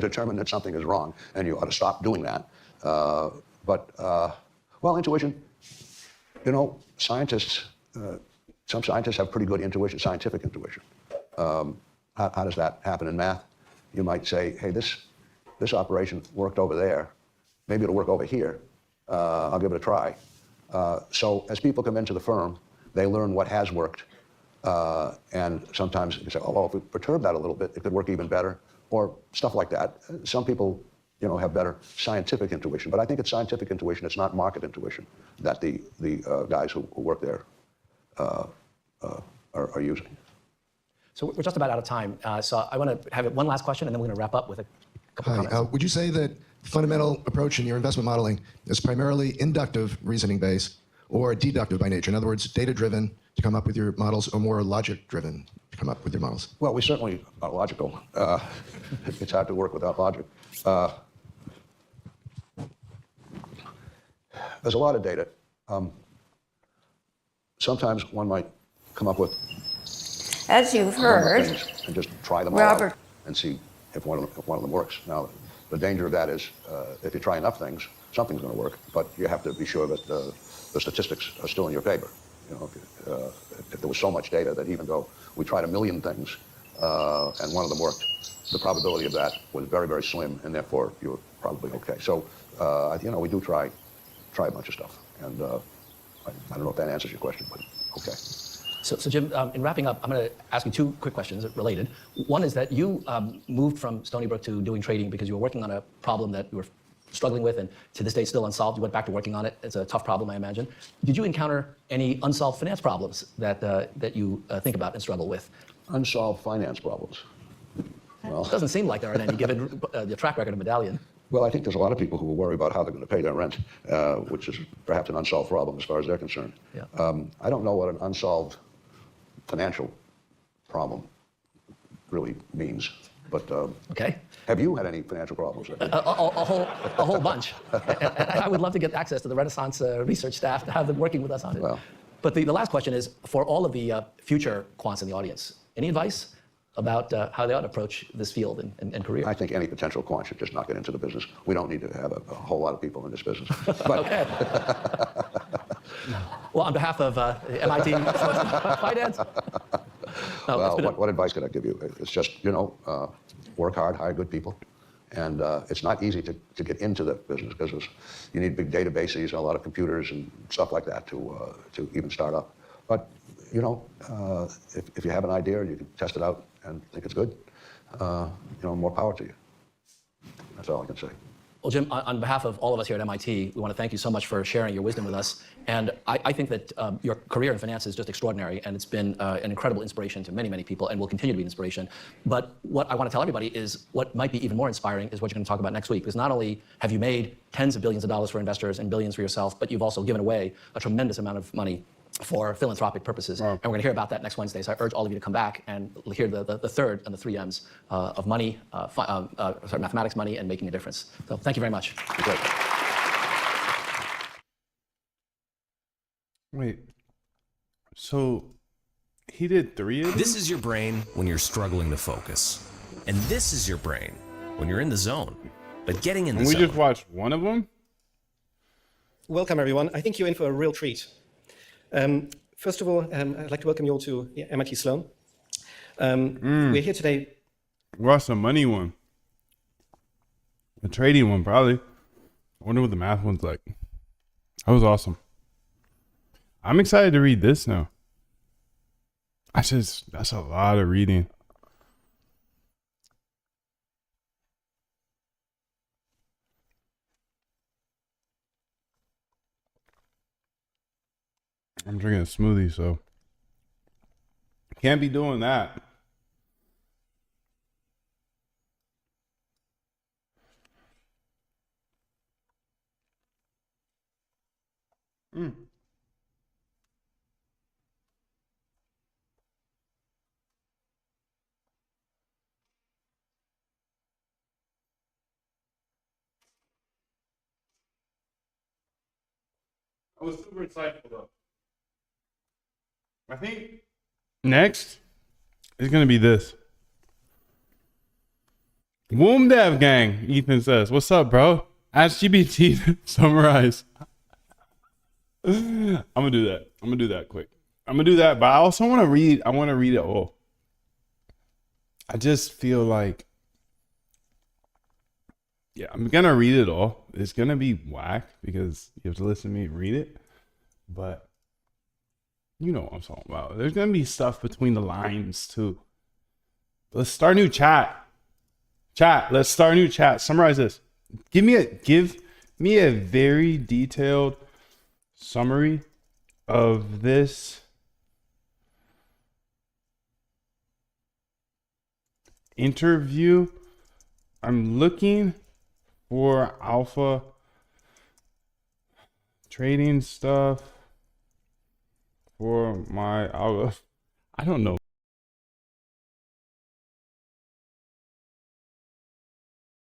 determine that something is wrong, and you ought to stop doing that. Well, intuition, you know, scientists, some scientists have pretty good intuition, scientific intuition. How does that happen in math? You might say, hey, this operation worked over there. Maybe it'll work over here. I'll give it a try. So as people come into the firm, they learn what has worked. And sometimes you say, oh, if we perturb that a little bit, it could work even better, or stuff like that. Some people, you know, have better scientific intuition, but I think it's scientific intuition, it's not market intuition that the guys who work there are using. So we're just about out of time. So I want to have one last question, and then we're going to wrap up with a couple comments. Would you say that fundamental approach in your investment modeling is primarily inductive reasoning based or deductive by nature? In other words, data-driven to come up with your models, or more logic-driven to come up with your models? Well, we certainly are logical. It's hard to work without logic. There's a lot of data. Sometimes one might come up with, as you've heard, and just try them all out and see if one of them works. Now, the danger of that is if you try enough things, something's going to work, but you have to be sure that the statistics are still in your favor. You know, if there was so much data that even though we tried 1 million things and one of them worked, the probability of that was very, very slim, and therefore you were probably okay. So, you know, we do try a bunch of stuff, and I don't know if that answers your question, but okay. So Jim, in wrapping up, I'm going to ask you two quick questions related. One is that you moved from Stony Brook to doing trading because you were working on a problem that you were struggling with, and to this day still unsolved. You went back to working on it. It's a tough problem, I imagine. Did you encounter any unsolved finance problems that you think about and struggle with? Unsolved finance problems? Well, it doesn't seem like there are any, given the track record of Medallion. Well, I think there's a lot of people who will worry about how they're going to pay their rent, which is perhaps an unsolved problem as far as they're concerned. Yeah. I don't know what an unsolved financial problem really means, but okay. Have you had any financial problems? A whole bunch. I would love to get access to the Renaissance research staff to have them working with us on it. Well, but the last question is, for all of the future quants in the audience, any advice about how they ought to approach this field and career? I think any potential quant should just not get into the business. We don't need to have a whole lot of people in this business. But okay. Well, on behalf of MIT Finance. Well, what advice could I give you? It's just, you know, work hard, hire good people. And it's not easy to get into the business because you need big databases, a lot of computers and stuff like that to even start up. But, you know, if you have an idea and you can test it out and think it's good, you know, more power to you. That's all I can say. Well, Jim, on behalf of all of us here at MIT, we want to thank you so much for sharing your wisdom with us. And I think that your career in finance is just extraordinary, and it's been an incredible inspiration to many, many people, and will continue to be an inspiration. But what I want to tell everybody is what might be even more inspiring is what you're going to talk about next week, because not only have you made tens of billions of dollars for investors and billions for yourself, but you've also given away a tremendous amount of money for philanthropic purposes. Wow. And we're going to hear about that next Wednesday. So I urge all of you to come back and hear the third and the 3 M's of money, mathematics, money, and making a difference. So thank you very much. Wait, so he did 3 of them? This is your brain when you're struggling to focus. And this is your brain when you're in the zone. But getting in the zone. We just watched one of them? Welcome, everyone. I think you're in for a real treat. First of all, I'd like to welcome you all to MIT Sloan. We're here today. Watch the money one. The trading one, probably. I wonder what the math one's like. That was awesome. I'm excited to read this now. That's a lot of reading. I'm drinking a smoothie, so can't be doing that. I was super excited though. I think next is going to be this. Womb Dev Gang, Ethan says. What's up, bro? Ask GBT to summarize. I'm gonna do that. I'm gonna do that quick. I'm gonna do that, but I also want to read. I want to read it all. I just feel like, yeah, I'm gonna read it all. It's gonna be whack because you have to listen to me read it, but you know what I'm talking about. There's gonna be stuff between the lines too. Let's start a new chat. Chat. Let's start a new chat. Summarize this. Give me a very detailed summary of this interview. I'm looking for alpha trading stuff for my alpha. I don't know.